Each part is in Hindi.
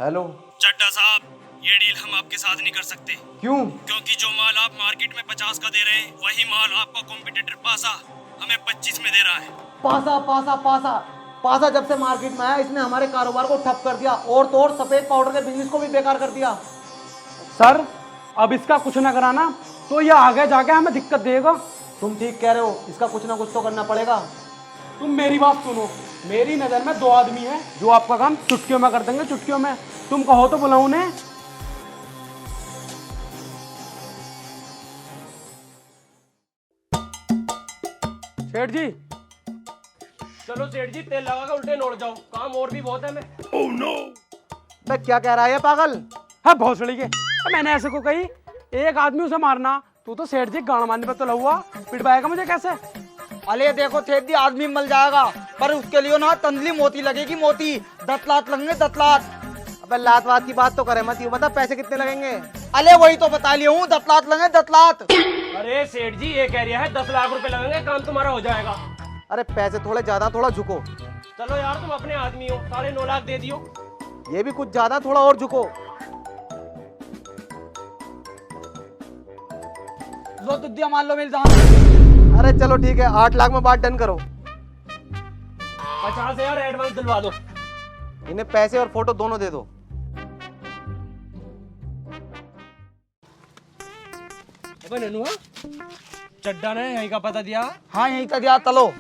हेलो चड्डा साहब, ये डील हम आपके साथ नहीं कर सकते। क्यों? क्योंकि जो माल आप मार्केट में 50 का दे रहे हैं, वही माल आपका कॉम्पिटिटर पासा हमें 25 में दे रहा है। पासा पासा पासा पासा जब से मार्केट में आया इसने हमारे कारोबार को ठप कर दिया और तो और सफेद पाउडर के बिजनेस को भी बेकार कर दिया। सर अब इसका कुछ ना कराना तो ये आगे जाके हमें दिक्कत देगा। तुम ठीक कह रहे हो, इसका कुछ ना कुछ तो करना पड़ेगा। तुम मेरी बात सुनो, मेरी नज़र में दो आदमी हैं जो आपका काम चुटकियों में कर देंगे, चुटकियों में। तुम कहो तो बुलाऊं उन्हें। सेठ जी, चलो सेठ जी, तेल लगा के उल्टे लौट जाओ, काम और भी बहुत है। मैं मैं क्या कह रहा है ये पागल? है भोसड़ी के। मैंने ऐसे को कही एक आदमी उसे मारना, तू तो सेठ जी गाड़ मारने पर तो हुआ, पिटवाएगा मुझे कैसे? अरे देखो सेठ जी, आदमी मल जाएगा पर उसके लिए ना तंदली मोती लगेगी, मोती। दतलात लगेंगे, दतलात। अबे लात वात की बात तो करे मत, ये बता पैसे कितने लगेंगे? अरे वही तो बता लिया हूँ, दतलात लगेंगे, दतलात। अरे सेठ जी, ये कह रहा है 10 लाख रुपए लगेंगे, काम तुम्हारा हो जाएगा। अरे पैसे थोड़े ज्यादा, थोड़ा झुको। चलो यार, तुम अपने आदमी हो, 9.5 लाख दे दियो। ये भी कुछ ज्यादा, थोड़ा और झुको। लो तुद्दिया मान लो मेरी जान। अरे चलो ठीक है, 8 लाख में बात डन करो। 50,000 एडवांस दिलवा दो। इन्हें पैसे और फोटो दोनों दे दो। अबे ननू, चड्डा ने यहीं का पता दिया। हाँ यही तो दिया, तलो।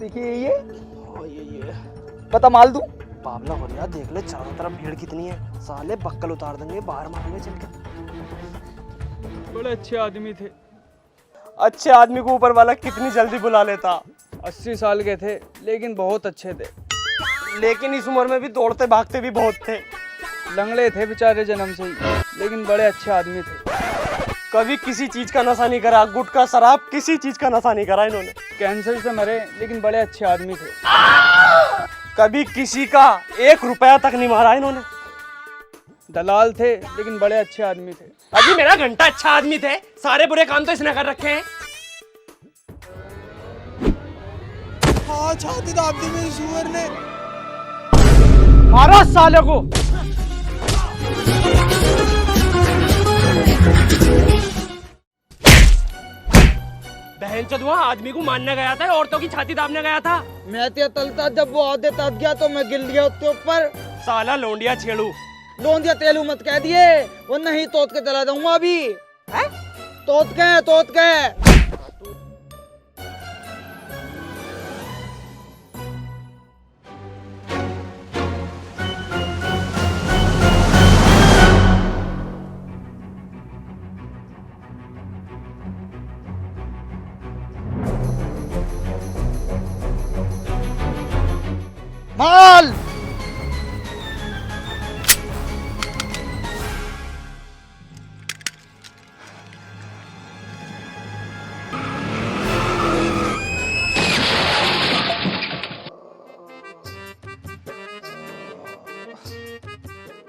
देखिए ये बता माल दूं? बाबला हो रहा, देख ले चारों तरफ भीड़ कितनी है। साले बक्कल उतार देंगे, बाहर मारेंगे चल के। बड़े अच्छे आदमी थे, अच्छे आदमी को ऊपर वाला कितनी जल्दी बुला लेता। 80 साल के थे लेकिन बहुत अच्छे थे। लेकिन इस उम्र में भी दौड़ते भागते भी बहुत थे। लंगड़े थे बेचारे जन्म से ही, लेकिन बड़े अच्छे आदमी थे। कभी किसी चीज का नशा नहीं करा, गुटखा शराब किसी चीज का नशा नहीं करा इन्होंने। कैंसर से मरे लेकिन बड़े अच्छे आदमी थे। कभी किसी का 1 रुपया तक नहीं मारा इन्होंने। दलाल थे लेकिन बड़े अच्छे आदमी थे। अभी मेरा घंटा अच्छा आदमी थे, सारे बुरे काम तो इसने कर रखे हैं। हाँ, छाती दाब दी मेरी सुअर ने। मारो साले को। बहन चोदवा, आदमी को मारने गया था, औरतों की छाती दाबने गया था। मैं ते तलता, जब वो आधे तब गया तो मैं गिर लिया उसके ऊपर। साला लोंडिया छेड़ू। लोंदिया तेलू मत कह दिए, वो नहीं तोत के चला जाऊंगा अभी। है? तोत के, तोत के। माल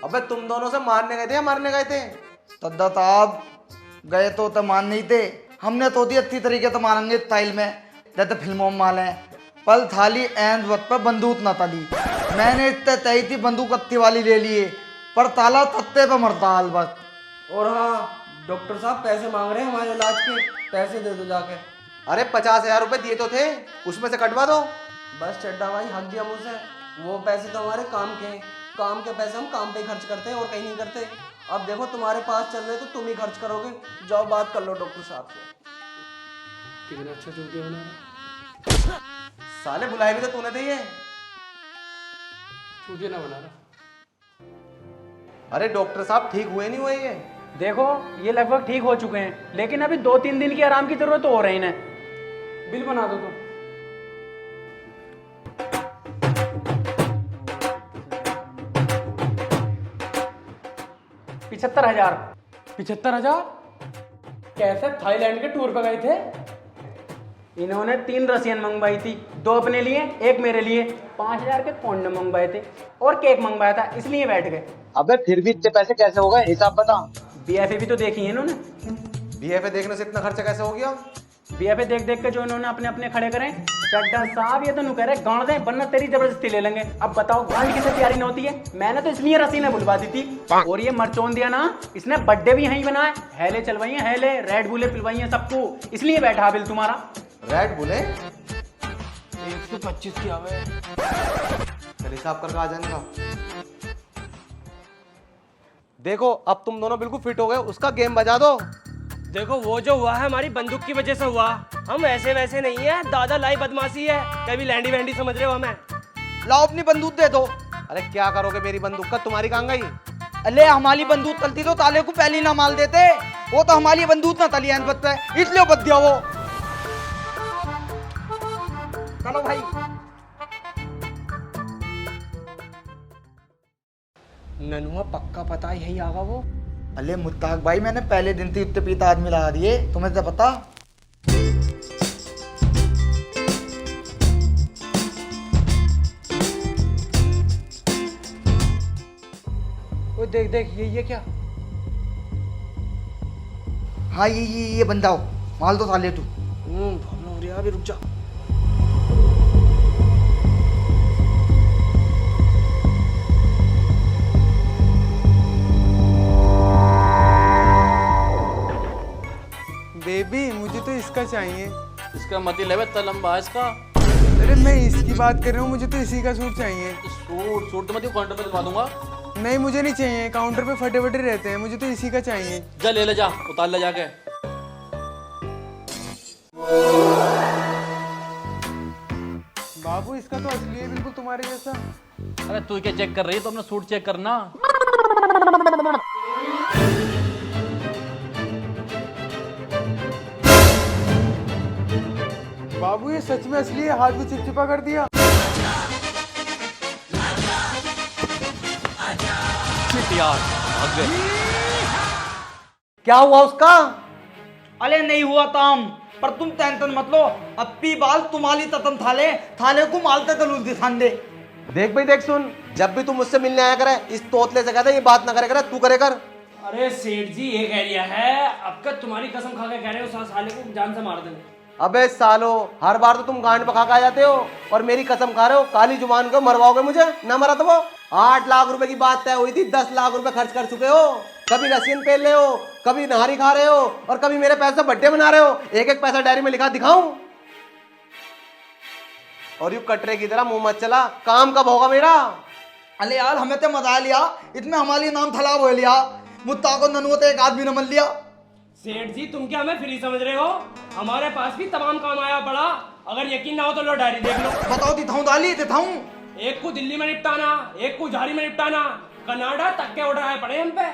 अबे तुम दोनों से मारने गए थे या मारने गए थे? तद्दा ताब गए तो मान नहीं थे। हमने तो दी अच्छी तरीके से मारेंगे स्टाइल में, जैसे फिल्मों में माले। पल थाली एंड वक्त पर बंदूक न तली। मैंने इतने तय थी बंदूक अत्ती वाली ले लिए, पर ताला तत्ते पे मरता हाल बस। और हाँ, डॉक्टर साहब पैसे मांग रहे हैं हमारे इलाज के, पैसे दे दो जाके। अरे 50,000 रुपए दिए तो थे, उसमें से कटवा दो। बस चड्डा भाई, हक दिया मुझसे। वो पैसे तो हमारे काम के हैं, काम के पैसे हम काम पे ही खर्च करते हैं और कहीं नहीं करते। अब देखो तुम्हारे पास चल रहे तो तुम ही खर्च करोगे। जाओ बात कर लो डॉक्टर साहब से। कितना अच्छा चूतिया बना रहा। साले बुलाए भी तो तूने थे ये। चूतिया ना बना रहा। अरे डॉक्टर साहब ठीक हुए नहीं हुए ये? देखो ये लगभग ठीक हो चुके हैं, लेकिन अभी 2-3 दिन की आराम की जरूरत हो रही है इन्हें। बिल बना दो तुम। 75,000। 75,000? कैसे थाईलैंड के टूर पे गए थे? इन्होंने 3 रसियन मंगवाई थी, 2 अपने लिए, 1 मेरे लिए। 5000 के कॉन्डम मंगवाए थे और केक मंगवाया था, इसलिए बैठ गए। अबे फिर भी इतने पैसे कैसे हो गए, हिसाब बता। बीएफए भी तो देखी है इन्होंने। बीएफए देखने से इतना खर्चा कैसे हो गया? बीएफए देख देख के जो इन्होंने अपने अपने खड़े करे। चड्डा साहब, ये तो नु कह रहे गांड दे, वरना तेरी जबरदस्ती ले लेंगे। अब बताओ गांड किसे तैयारी न होती है? मैंने तो इसलिए रसीने बुलवा दी थी। और ये मरचोन दिया ना, इसने बर्थडे भी यहीं बनाया, हेले चलवाई हैं, हेले रेड बुले पिलवाई हैं सबको, इसलिए बैठा बिल तुम्हारा। रेड बुले 125 की आवे। चल हिसाब करके आ जाएगा। देखो अब तुम दोनों बिल्कुल फिट हो गए, उसका गेम बजा दो। देखो वो जो हुआ है हमारी बंदूक की वजह से हुआ। हम ऐसे वैसे नहीं है, दादा लाई बदमाशी है, कभी लैंडी वैंडी समझ रहे हो हमें? लाओ अपनी बंदूक दे दो। अरे क्या करोगे मेरी बंदूक का, तुम्हारी कहाँ गई? अले हमारी बंदूक तलती तो ताले को पहले ही ना माल देते। वो तो हमारी बंदूक ना तली एंड पे, इसलिए बद दिया वो। चलो भाई। ननुआ पक्का पता है यही आगा वो। अले मुत्ताक भाई, मैंने पहले दिन से इतने पीता आदमी लगा दिए, तुम्हें तो पता। वो देख देख, ये क्या? हाँ ये बंदा हो, माल तो ताले तू। प्रॉब्लम हो रही है, अभी रुक जा। बेबी मुझे तो इसका चाहिए। इसका मतलब है तलम्बा इसका। अरे मैं इसकी बात कर रहा हूँ, मुझे तो इसी का सूट चाहिए। सूट तो मैं काउंटर पे दिलवा दूंगा। नहीं मुझे नहीं चाहिए, काउंटर पे फटे फटे रहते हैं, मुझे तो इसी का चाहिए। जा ले जा, उतार ले जाके। बाबू इसका तो असली है बिल्कुल तुम्हारे जैसा। अरे तू क्या चेक कर रही है, तो अपना सूट चेक करना। बाबू ये सच में असली है, हाथ भी चिपचिपा कर दिया। यार भाग गए। क्या हुआ उसका? अले नहीं हुआ ताम, पर तुम टेंशन मत लो। अप्पी बाल तुम्हारी ततम थाले थाले को मालते तलूल दिखान दे। देख भाई देख सुन, जब भी तुम मुझसे मिलने आया करे इस तोतले से कहता ये बात ना करे करे, तू करे कर। अरे सेठ जी ये कह दिया है, अब का तुम्हारी कसम खा के कह रहे हो साले को जान से मार देंगे। अबे सालो, हर बार तो तुम गांड पका के आ जाते हो और मेरी कसम खा रहे हो, काली जुबान को मरवाओगे मुझे। ना मरा तो वो 8 लाख रुपए की बात तय हुई थी, 10 लाख रुपए खर्च कर चुके हो। कभी रसियन पेल रहे हो, कभी नहारी खा रहे हो और कभी मेरे पैसे बर्थडे मना रहे हो। एक एक पैसा डायरी में लिखा दिखाऊं? और यू कटरे की तरह मुंह मत चला, काम कब होगा मेरा? अले यार हमें तो मजा लिया, इसमें हमारी नाम थलाब हो लिया। मुत्ता को ननुआ तो एक आदमी न मन लिया। सेठ जी तुम क्या हमें फ्री समझ रहे हो? हमारे पास भी तमाम काम आया पड़ा। अगर यकीन ना हो तो लो डायरी देख लो। बताओ दिखाऊं दाली दिखाऊं? एक को दिल्ली में निपटाना, एक को झारी में निपटाना, कनाडा तक के ऑर्डर आए पड़े हम पे।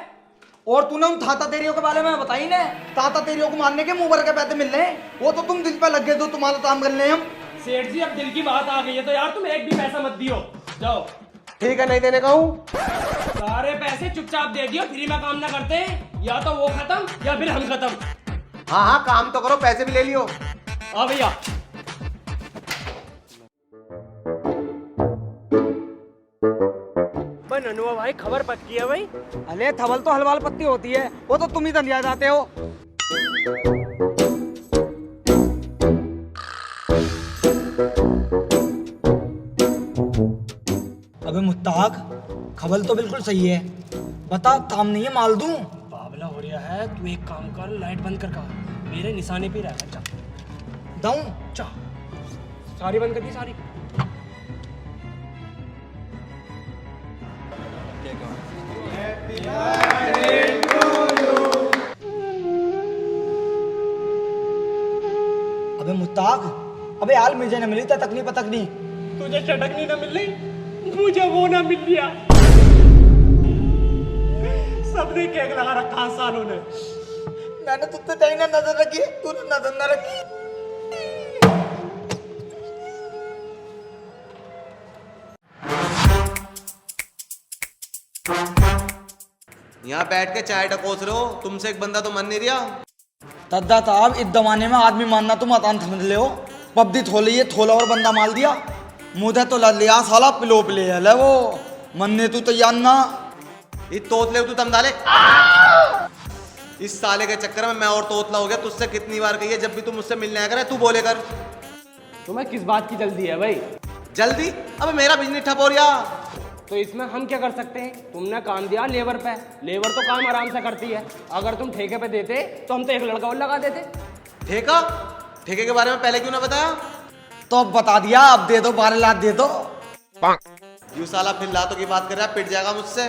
और तूने उन थाता तेरियों के बारे में बताई ना, ताता तेरियों को मारने के मुंह भर के पैसे मिल रहे हैं, वो तो तुम दिल पे लग गए तो तुम्हारा काम कर ले हम। सेठ जी अब दिल की बात आ गई है तो यार तुम एक भी पैसा मत दियो, जाओ। ठीक है, नहीं देने का हूँ। सारे पैसे चुपचाप दे दियो, फ्री में काम ना करते, या तो वो खत्म या फिर हम खत्म। हाँ हाँ काम तो करो, पैसे भी ले लियो। हाँ भैया। ननुआ भाई खबर पक्की है भाई। अले थवल तो हलवाल पत्ती होती है, वो तो तुम ही धनिया जाते हो। अबे मुत्ताक, खबर तो बिल्कुल सही है, बता काम नहीं है माल दूं? बाबला हो रहा है, तू एक काम कर, लाइट बंद कर, मेरे निशाने पे रह जा। दाऊं? चा सारी बंद कर दी सारी। अबे मुत्ताक, अबे हाल मुझे न मिली था तकनी पतकनी। तुझे चटकनी ना मिल रही, मुझे वो ना मिल लिया। सबने केक लगा रखा सालों ने। मैंने तुझसे कहीं ना नजर रखी, तूने नजर न रखी। यहाँ बैठ के चाय टकोस रहे हो, तुमसे एक बंदा तो मन नहीं रहा। तद्दा ताब इस जमाने में आदमी मानना तुम आसान समझ ले हो। पब्दी थोली है थोला और बंदा माल दिया मुझे तो लिया साला पिलो ले है वो मन्ने तू तैयार ना ये तोतले तू दम डाले इस साले के चक्कर में मैं और तोतला हो गया। तुझसे कितनी बार कही है जब भी तू मुझसे मिलने आया करे तू बोले कर। तुम्हें किस बात की जल्दी है भाई? जल्दी? अबे मेरा बिजनेस ठप हो रहा। तो इसमें हम क्या कर सकते हैं? तुमने काम दिया लेबर पे, लेबर तो काम आराम से करती है। अगर तुम ठेके पे देते तो हम तो एक लड़का और लगा देते। ठेका? ठेके के बारे में पहले क्यों ना बताया? तो अब बता दिया, अब दे दो 12 लाख दे दो। यू साला फिर लातों की बात कर रहा है, पिट जाएगा मुझसे।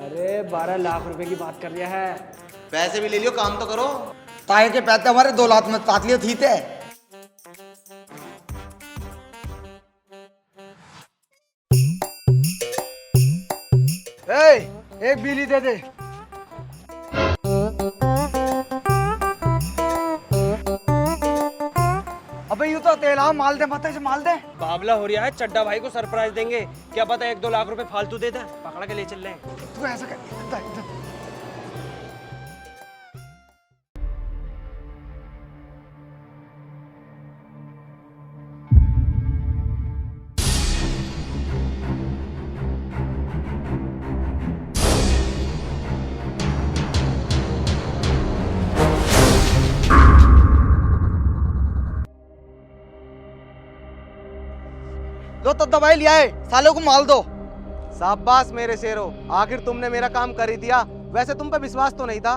अरे 12 लाख रुपए की बात कर रहा है। पैसे भी ले लियो, काम तो करो। ताए के पैसे हमारे 2 लाख में काट लिए थी थे। एक बीली दे दे। अबे यू तो तेल माल दे मत माल दे। बाबला हो रहा है, चड्डा भाई को सरप्राइज देंगे। क्या पता 1-2 लाख रुपए फालतू दे दे, पकड़ा के ले चल रहे हैं। तू ऐसा कर लो तो दवाई लिया है, सालों को माल दो। शाबाश मेरे शेरो, आखिर तुमने मेरा काम कर ही दिया। वैसे तुम पे विश्वास तो नहीं था।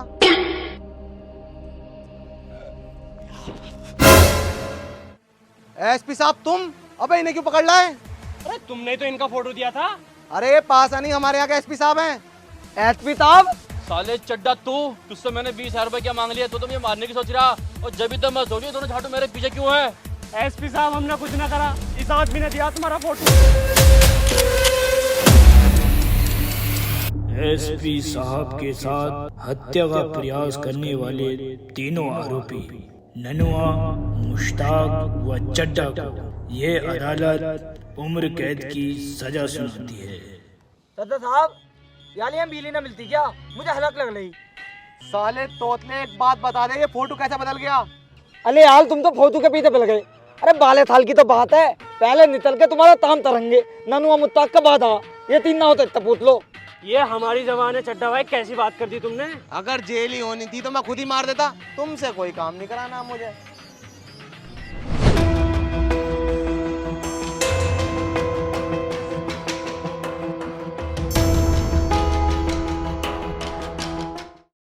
एसपी साहब तुम? अबे इन्हें क्यों पकड़ लाए? अरे तुमने तो इनका फोटो दिया था। अरे पासा नहीं, हमारे यहाँ के एसपी साहब हैं। एसपी साहब? साले चड्डा तुझसे मैंने 20,000 रुपए क्या मांग लिया, तो तुम ये मारने की सोच रहा। और जब भी तो मैं सोची दोनों झाटू मेरे पीछे क्यों है? एसपी साहब हमने कुछ ना करा, इस आदमी ने दिया तुम्हारा फोटो। एसपी साहब के साथ हत्या का प्रयास करने वाले तीनों आरोपी ननुआ, मुश्ताक व चड्डा को ये अदालत उम्र कैद की सजा सुनाती है। सदा साहब यानी हम बिजली ना मिलती क्या? मुझे हलक लग रही। साले तोतले एक बात बता दे, ये फोटो कैसे बदल गया? अरे यार तुम तो फोटो के पीछे पड़ गए। अरे 12 साल की तो बात है, पहले निकल के तुम्हारा ताम तरंगे ननुआ मुत्ताक का बाद आ, ये 3 ना होते तब पूछ लो। ये हमारी जबान है चड्डा भाई, कैसी बात कर दी तुमने? अगर जेल ही होनी थी तो मैं खुद ही मार देता। तुमसे कोई काम नहीं कराना मुझे।